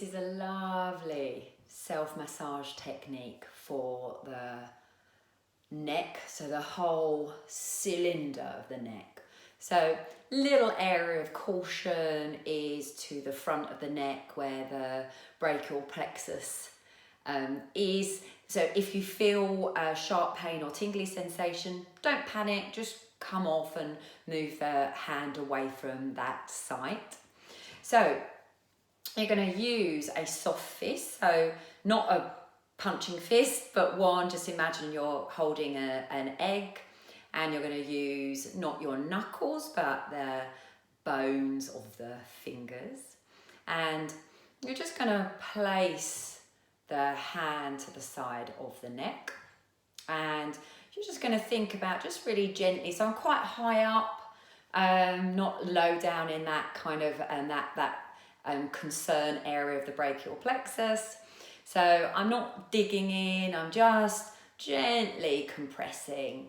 is a lovely self-massage technique for the neck, so the whole cylinder of the neck. So little area of caution is to the front of the neck where the brachial plexus is. So if you feel a sharp pain or tingly sensation, don't panic, just come off and move the hand away from that site. So you're going to use a soft fist, so not a punching fist, but one, just imagine you're holding an egg, and you're going to use not your knuckles, but the bones of the fingers. And you're just going to place the hand to the side of the neck. And you're just going to think about just really gently, so I'm quite high up, not low down in that kind of, concern area of the brachial plexus. So I'm not digging in, I'm just gently compressing.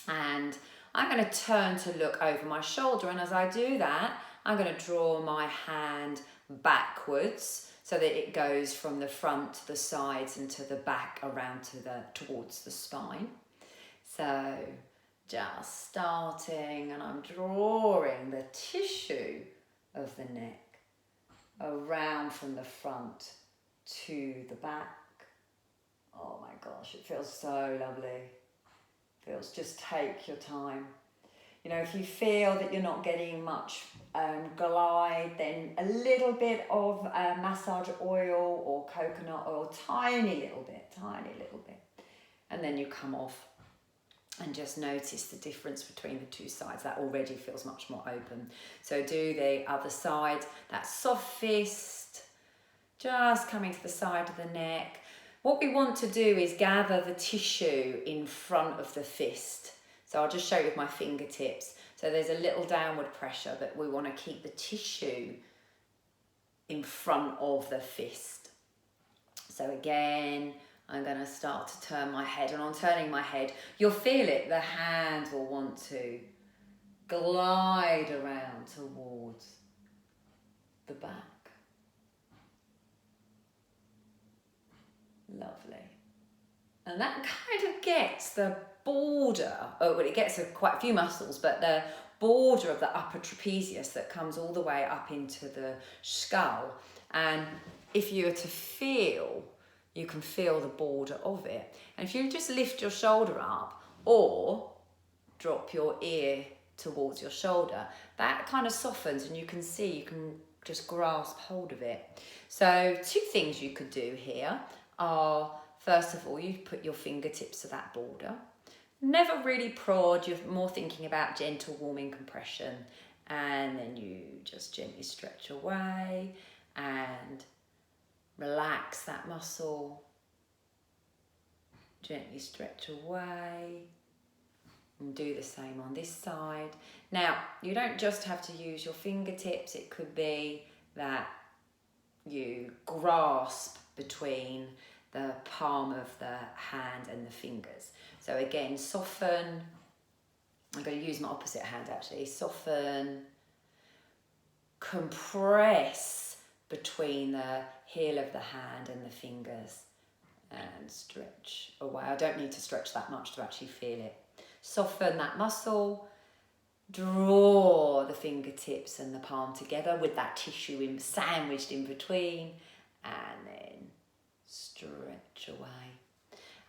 And I'm going to turn to look over my shoulder, and as I do that, I'm going to draw my hand backwards so that it goes from the front to the sides and to the back around towards the spine. So just starting, and I'm drawing the tissue of the neck around from the front to the back. Oh my gosh, it feels so lovely. Feels, just take your time. You know, if you feel that you're not getting much glide, then a little bit of massage oil or coconut oil, tiny little bit. And then you come off and just notice the difference between the two sides. That already feels much more open. So do the other side, that soft fist, just coming to the side of the neck. What we want to do is gather the tissue in front of the fist. So I'll just show you with my fingertips. So there's a little downward pressure, but we want to keep the tissue in front of the fist. So again, I'm going to start to turn my head, and on turning my head, you'll feel it. The hand will want to glide around towards the back. Lovely. And that kind of gets the border, well, it gets quite a few muscles, but the border of the upper trapezius that comes all the way up into the skull. And if you were to feel, you can feel the border of it. And if you just lift your shoulder up or drop your ear towards your shoulder, that kind of softens, and you can see, you can just grasp hold of it. So two things you could do here are, first of all, you put your fingertips to that border. Never really prod, you're more thinking about gentle warming compression, and then you just gently stretch away and relax that muscle. Gently stretch away, and do the same on this side. Now, you don't just have to use your fingertips, it could be that you grasp between the palm of the hand and the fingers. So again, soften. I'm going to use my opposite hand actually. Soften, compress between the heel of the hand and the fingers, and stretch away. I don't need to stretch that much to actually feel it. Soften that muscle, draw the fingertips and the palm together with that tissue sandwiched in between, and then stretch away.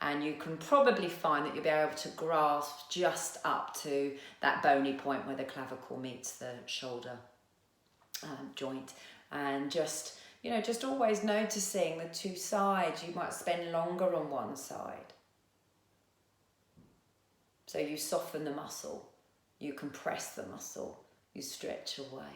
And you can probably find that you'll be able to grasp just up to that bony point where the clavicle meets the shoulder joint, and just, you know, just always noticing the two sides. You might spend longer on one side. So you soften the muscle, you compress the muscle, you stretch away.